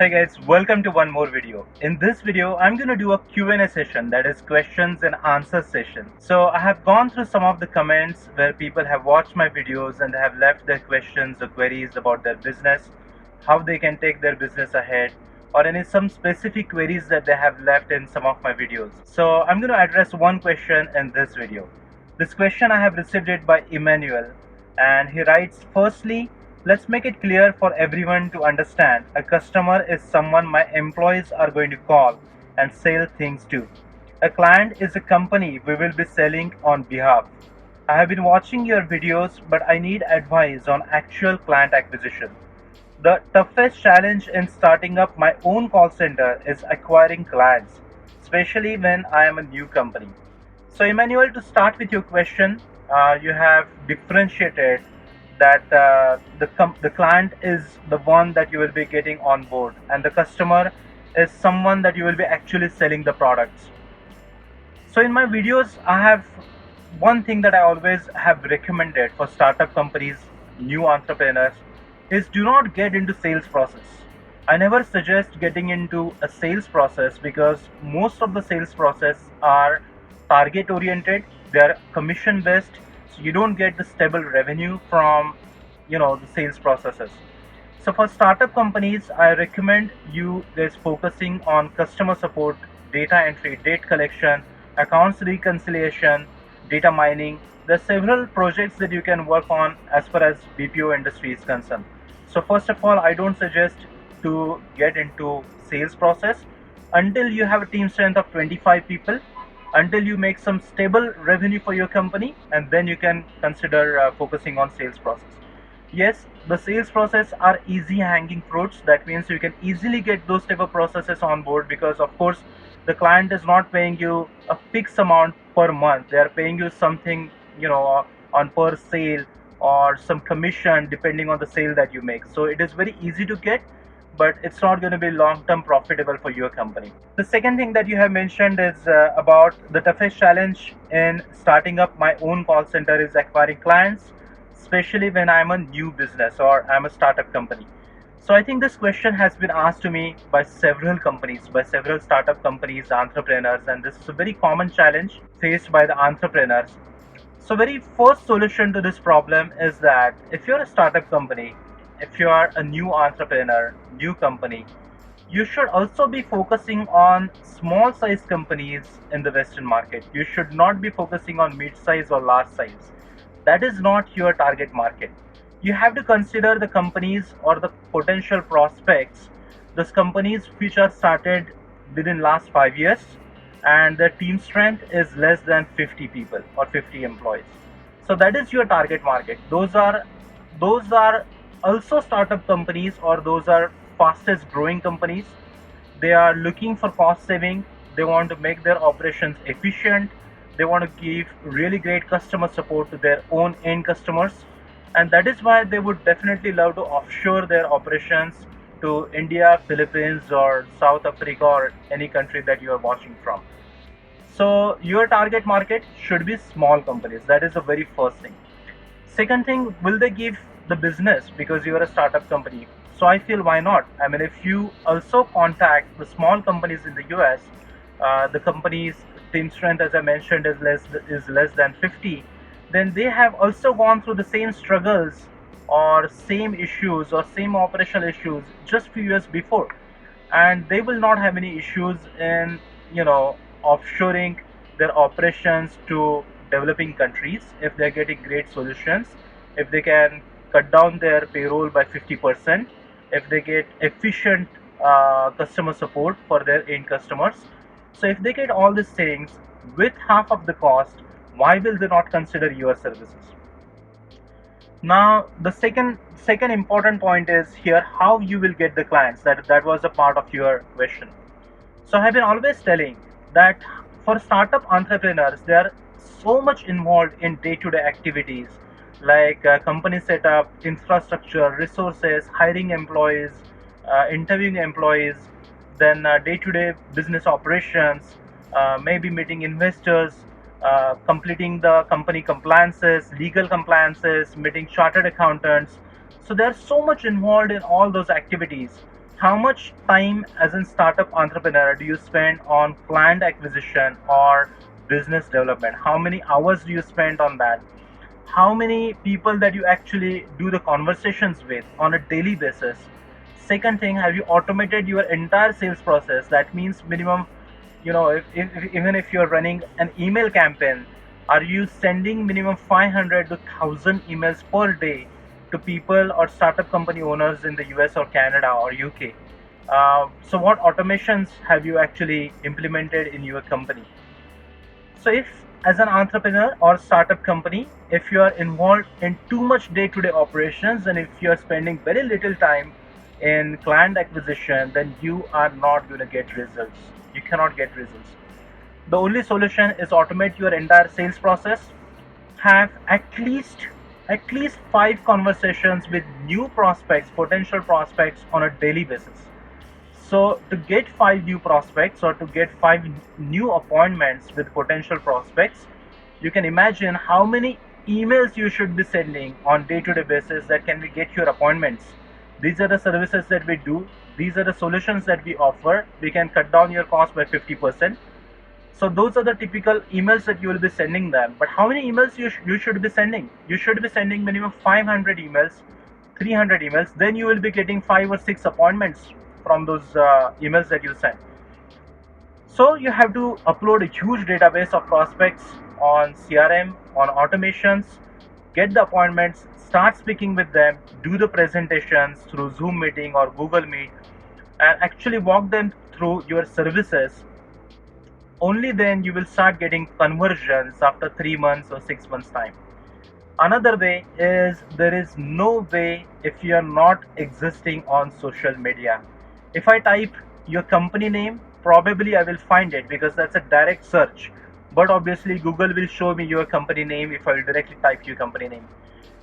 Hey guys, welcome to one more video. In this video, I'm going to do a Q&A session, that is questions and answers session. So I have gone through some of the comments where people have watched my videos and they have left their questions or queries about their business, how they can take their business ahead, or some specific queries that they have left in some of my videos. So I'm going to address one question in this video. This question I have received it by Emmanuel, and he writes, firstly, let's make it clear for everyone to understand. A customer is someone my employees are going to call and sell things to. A client is a company we will be selling on behalf. I have been watching your videos, but I need advice on actual client acquisition. The toughest challenge in starting up my own call center is acquiring clients, especially when I am a new company. So, Emmanuel, to start with your question, you have differentiated that the client is the one that you will be getting on board, and the customer is someone that you will be actually selling the products. So in my videos, I have one thing that I always have recommended for startup companies, new entrepreneurs, is do not get into sales process. I never suggest getting into a sales process because most of the sales process are target oriented, they are commission based, so you don't get the stable revenue from the sales processes. So for startup companies, I recommend you guys focusing on customer support, data entry, data collection, accounts reconciliation, data mining. There are several projects that you can work on as far as BPO industry is concerned. So first of all, I don't suggest to get into sales process until you have a team strength of 25 people, until you make some stable revenue for your company, and then you can consider focusing on sales process. Yes, the sales process are easy hanging fruits. That means you can easily get those type of processes on board because of course the client is not paying you a fixed amount per month. They are paying you something, on per sale or some commission depending on the sale that you make. So it is very easy to get, but it's not going to be long term profitable for your company. The second thing that you have mentioned is about the toughest challenge in starting up my own call center is acquiring clients, especially when I'm a new business or I'm a startup company. So I think this question has been asked to me by several companies, by several startup companies, entrepreneurs, and this is a very common challenge faced by the entrepreneurs. So very first solution to this problem is that if you're a startup company, if you are a new entrepreneur, new company, you should also be focusing on small size companies in the Western market. You should not be focusing on mid size or large size. That is not your target market. You have to consider the companies or the potential prospects, those companies which are started within last 5 years and their team strength is less than 50 people or 50 employees. So that is your target market. Those are also startup companies, or those are fastest growing companies. They are looking for cost saving. They want to make their operations efficient. They want to give really great customer support to their own end customers, and that is why they would definitely love to offshore their operations to India, Philippines, or South Africa, or any country that you are watching from. So your target market should be small companies. That is the very first thing. Second thing, will they give the business because you are a startup company? So I feel why not? I mean, if you also contact the small companies in the US, the company's team strength, as I mentioned, is less than 50, then they have also gone through the same struggles or same issues or same operational issues just few years before, and they will not have any issues in offshoring their operations to developing countries if they're getting great solutions, if they can cut down their payroll by 50%, if they get efficient customer support for their end customers. So if they get all these things with half of the cost, why will they not consider your services? Now the second important point is here how you will get the clients. That was a part of your question. So I've been always telling that for startup entrepreneurs, they are so much involved in day-to-day activities like company setup, infrastructure, resources, hiring employees, interviewing employees, then day-to-day business operations, maybe meeting investors, completing the company compliances, legal compliances, meeting chartered accountants. So they're so much involved in all those activities. how much time as a startup entrepreneur do you spend on client acquisition or business development? How many hours do you spend on that? How many people that you actually do the conversations with on a daily basis? Second thing, have you automated your entire sales process? That means minimum, even if you're running an email campaign, are you sending minimum 500 to 1000 emails per day to people or startup company owners in the US or Canada or UK? So what automations have you actually implemented in your company? So if, as an entrepreneur or startup company, if you are involved in too much day-to-day operations and if you are spending very little time in client acquisition, then you are not going to get results. You cannot get results. The only solution is automate your entire sales process. Have at least 5 conversations with new prospects, potential prospects on a daily basis. So to get 5 new prospects or to get 5 new appointments with potential prospects, you can imagine how many emails you should be sending on day-to-day basis that can we get your appointments. These are the services that we do. These are the solutions that we offer. We can cut down your cost by 50%. So those are the typical emails that you will be sending them. But how many emails you should be sending? You should be sending minimum 500 emails, 300 emails. Then you will be getting 5 or 6 appointments from those emails that you send. So you have to upload a huge database of prospects on CRM, on automations, get the appointments, start speaking with them, do the presentations through Zoom meeting or Google Meet, and actually walk them through your services. Only then you will start getting conversions after 3 months or 6 months time. Another way is there is no way if you are not existing on social media. If I type your company name, probably I will find it because that's a direct search. But obviously Google will show me your company name if I will directly type your company name.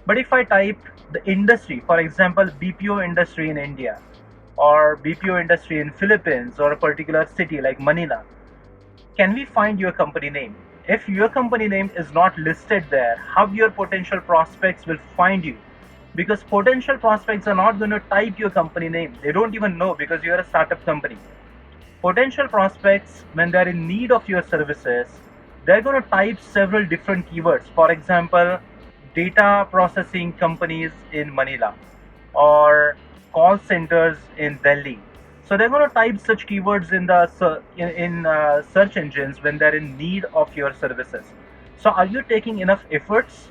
But if I type the industry, for example, BPO industry in India or BPO industry in Philippines or a particular city like Manila, can we find your company name? If your company name is not listed there, how your potential prospects will find you? Because potential prospects are not going to type your company name. They don't even know because you're a startup company. Potential prospects, when they're in need of your services, they're going to type several different keywords. For example, data processing companies in Manila or call centers in Delhi. So they're going to type such keywords in the search engines when they're in need of your services. So are you taking enough efforts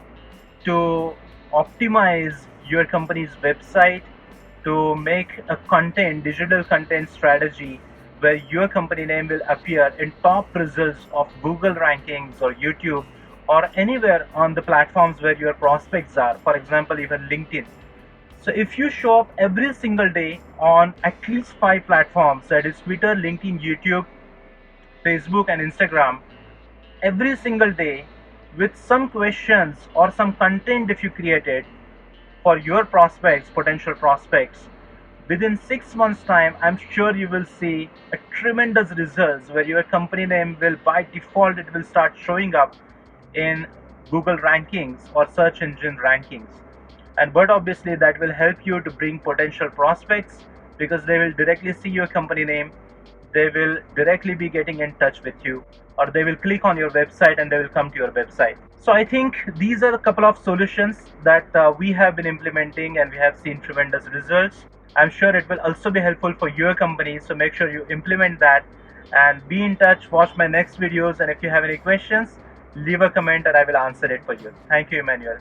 to optimize your company's website, to make a digital content strategy where your company name will appear in top results of Google rankings or YouTube or anywhere on the platforms where your prospects are, for example, even LinkedIn? So if you show up every single day on at least 5 platforms, that is Twitter, LinkedIn, YouTube, Facebook, and Instagram, every single day with some questions or some content if you created for your prospects, potential prospects, within 6 months time, I'm sure you will see a tremendous results where your company name will by default, it will start showing up in Google rankings or search engine rankings. But obviously that will help you to bring potential prospects because they will directly see your company name, they will directly be getting in touch with you, or they will click on your website and they will come to your website. So I think these are a couple of solutions that we have been implementing and we have seen tremendous results. I'm sure it will also be helpful for your company, so make sure you implement that and be in touch. Watch my next videos, and if you have any questions, leave a comment and I will answer it for you. Thank you, Emmanuel.